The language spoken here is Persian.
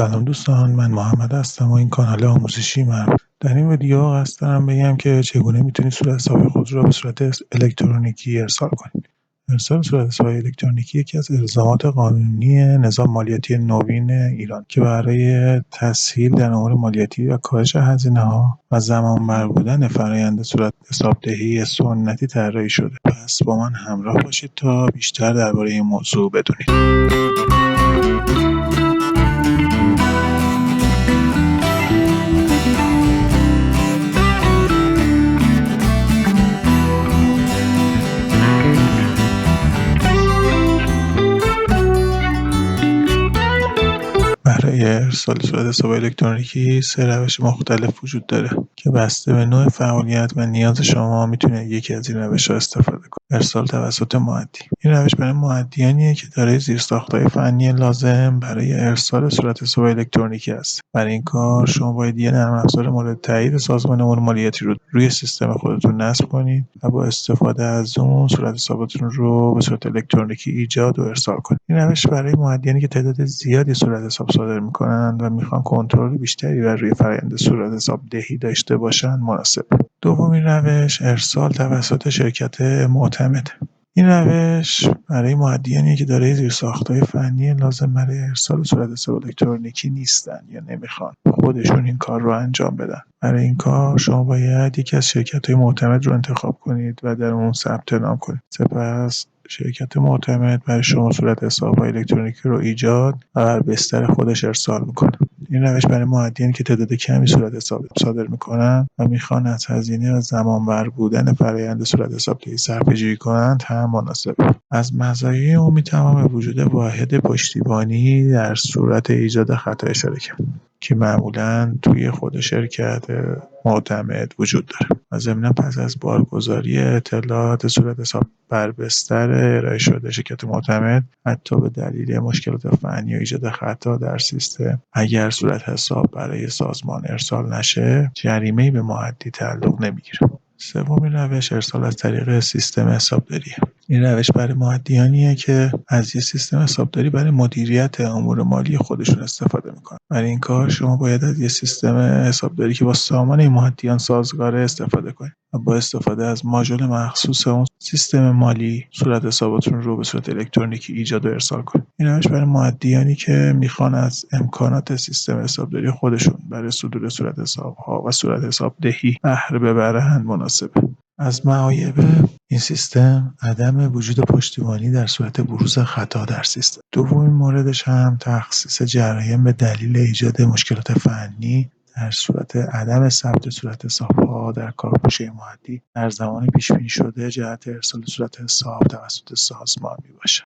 سلام دوستان، من محمد هستم و این کانال آموزشی من. در این ویدیو قصد دارم بگم که چگونه میتونید صورت حساب خود را به صورت الکترونیکی ارسال کنید. ارسال صورت حساب الکترونیکی یکی از الزامات قانونی نظام مالیاتی نوین ایران که برای تسهیل در امور مالیاتی و کاهش هزینه‌ها و زمانبر بودن فرآیند صورت حسابدهی سنتی طراحی شده. پس با من همراه باشید تا بیشتر درباره این موضوع بدونید. برای ارسال صورت حساب الکترونیکی 3 روش مختلف وجود داره که بسته به نوع فعالیت و نیاز شما میتونه یکی از این روش‌ها استفاده کنید. ارسال توسط مؤدی. این روش برای مؤدیانیه که دارای زیرساخت‌های فنی لازم برای ارسال صورت حساب الکترونیکی است. برای این کار شما باید یه نرم افزار مورد تایید سازمان امور مالیاتی رو روی سیستم خودتون نصب کنید و با استفاده از اون صورت حسابتون رو به صورت الکترونیکی ایجاد و ارسال کنید. این روش برای مؤدیانی که تعداد زیادی صورت حساب صادر می‌کنند و میخوان کنترل بیشتری بر روی فرآیند صورت حساب دهی داشته باشند مناسب. دومین روش ارسال توسط شرکت معتمد. این روش برای مؤدیانی که دارای زیرساخت‌های فنی لازم برای ارسال صورت حساب الکترونیکی نیستند یا نمیخوان خودشون این کار رو انجام بدن. برای این کار شما باید یکی از شرکت‌های معتمد رو انتخاب کنید و در اون ثبت نام کنید. سپس شرکت معتمد برای شما صورت حساب‌های الکترونیکی رو ایجاد و بر بستر خودش ارسال میکنه. این روش برای مؤدیانی که تعداد کمی صورت حساب صادر میکنن و میخوان از هزینه و زمانبر بودن فرآیند صورت حسابدهی صرفه‌جویی کنند هم مناسبه. از مزایای اون میتوان به وجود واحد پشتیبانی در صورت ایجاد خطا اشاره کرد که معمولاً توی خود شرکت معتمد وجود داره و ضمناً پس از بارگذاری اطلاعات صورت حساب بر بستر ارائه شده شرکت معتمد حتی به دلیل مشکلات فنی و ایجاد خطا در سیستم اگر صورت حساب برای سازمان ارسال نشه جریمه‌ای به مؤدی تعلق نمیگیره. سومین روش ارسال از طریق سیستم حسابداریه. این روش برای مؤدیانیه که از یه سیستم حسابداری برای مدیریت امور مالی خودشون استفاده میکنن. برای این کار شما باید از یه سیستم حسابداری که با سامان این مؤدیان سازگاره استفاده کنید و با استفاده از ماژول مخصوص اون سیستم مالی صورت حسابتون رو به صورت الکترونیکی ایجاد و ارسال کنید. این روش برای مؤدیانی که میخوان از امکانات سیستم حسابداری خودشون برای صدور صورت حساب‌ها و صورت حسابدهی بهره ببرند مناسبه. از معایب این سیستم عدم وجود پشتیبانی در صورت بروز خطا در سیستم. دومین موردش هم تخصیص جرایم به دلیل ایجاد مشکلات فنی در صورت عدم ثبت صورت حساب‌ها در کارگوشه مؤدی در زمان پیش بینی شده جهت ارسال صورت حساب توسط سازمان میباشد.